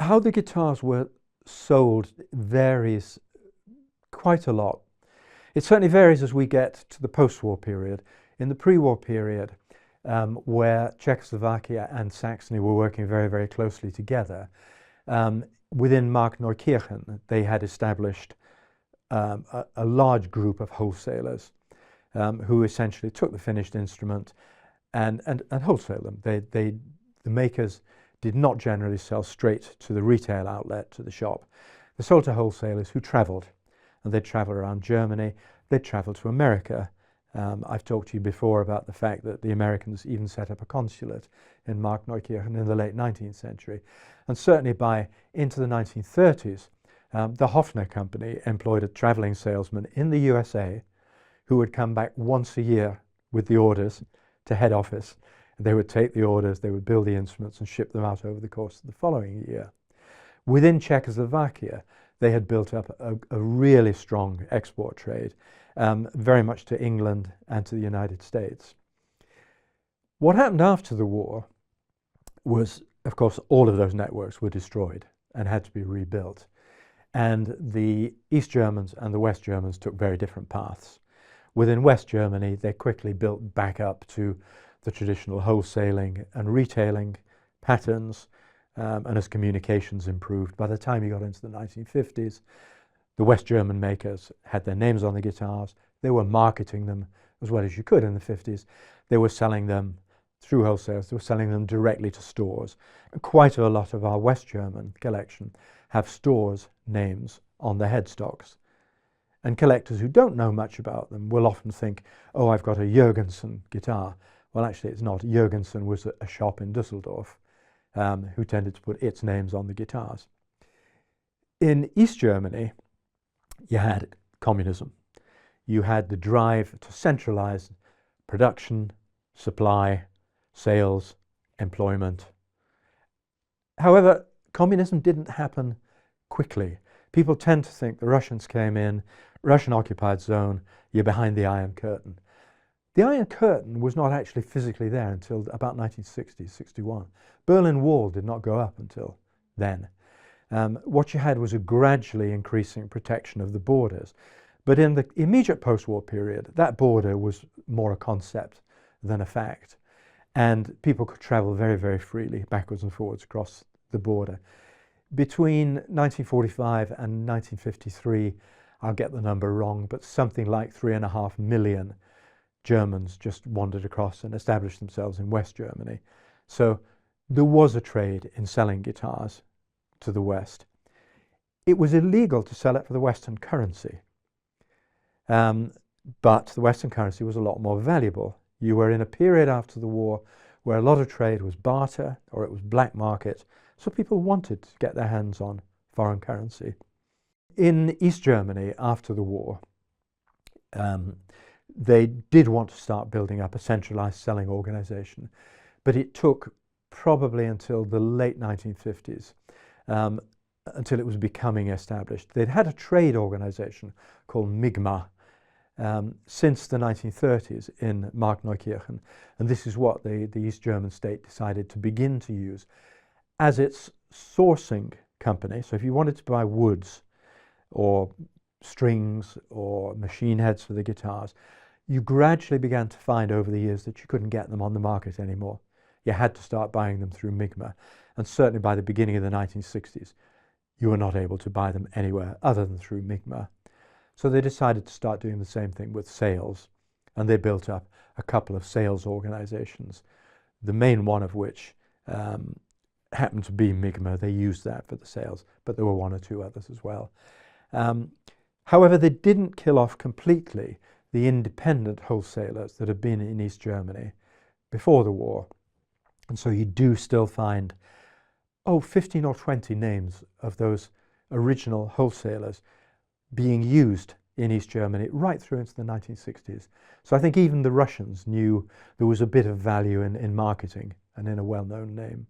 How the guitars were sold varies quite a lot. It certainly varies as we get to the post-war period. In the pre-war period, where Czechoslovakia and Saxony were working very, very closely together, within Markneukirchen, they had established a large group of wholesalers who essentially took the finished instrument and wholesaled them. The makers did not generally sell straight to the retail outlet, to the shop. They sold to wholesalers who traveled, and they'd travel around Germany, they'd travel to America. I've talked to you before about the fact that the Americans even set up a consulate in Markneukirchen in the late 19th century. And certainly by into the 1930s, the Hofner Company employed a traveling salesman in the USA who would come back once a year with the orders to head office. They would take the orders, they would build the instruments and ship them out over the course of the following year. Within Czechoslovakia, they had built up a really strong export trade, very much to England and to the United States. What happened after the war was, of course, all of those networks were destroyed and had to be rebuilt. And the East Germans and the West Germans took very different paths. Within West Germany, they quickly built back up to the traditional wholesaling and retailing patterns, and as communications improved, by the time you got into the 1950s, the West German makers had their names on the guitars. They were marketing them as well as you could in the 50s. They were selling them through wholesalers. They were selling them directly to stores. And quite a lot of our West German collection have stores' names on the headstocks. And collectors who don't know much about them will often think, oh, I've got a Jurgensen guitar. Well, actually, it's not. Jurgensen was a shop in Dusseldorf who tended to put its names on the guitars. In East Germany, you had communism. You had the drive to centralize production, supply, sales, employment. However, communism didn't happen quickly. People tend to think the Russians came in, Russian occupied zone, you're behind the Iron Curtain. The Iron Curtain was not actually physically there until about 1960, 61. Berlin Wall did not go up until then. What you had was a gradually increasing protection of the borders. But in the immediate post-war period, that border was more a concept than a fact. And people could travel very, very freely backwards and forwards across the border. Between 1945 and 1953, I'll get the number wrong, but something like 3.5 million Germans just wandered across and established themselves in West Germany. So there was a trade in selling guitars to the West. It was illegal to sell it for the Western currency, but the Western currency was a lot more valuable. You were in a period after the war where a lot of trade was barter or it was black market, so people wanted to get their hands on foreign currency. In East Germany after the war, they did want to start building up a centralized selling organization, but it took probably until the late 1950s until it was becoming established. They'd had a trade organization called MIGMA since the 1930s in Markneukirchen, and this is what the East German state decided to begin to use as its sourcing company. So if you wanted to buy woods or strings or machine heads for the guitars, you gradually began to find over the years that you couldn't get them on the market anymore. You had to start buying them through MIGMA, and certainly by the beginning of the 1960s, you were not able to buy them anywhere other than through MIGMA. So they decided to start doing the same thing with sales, and they built up a couple of sales organizations, the main one of which happened to be MIGMA. They used that for the sales, but there were one or two others as well. However, they didn't kill off completely the independent wholesalers that had been in East Germany before the war. And so you do still find, 15 or 20 names of those original wholesalers being used in East Germany right through into the 1960s. So I think even the Russians knew there was a bit of value in marketing and in a well-known name.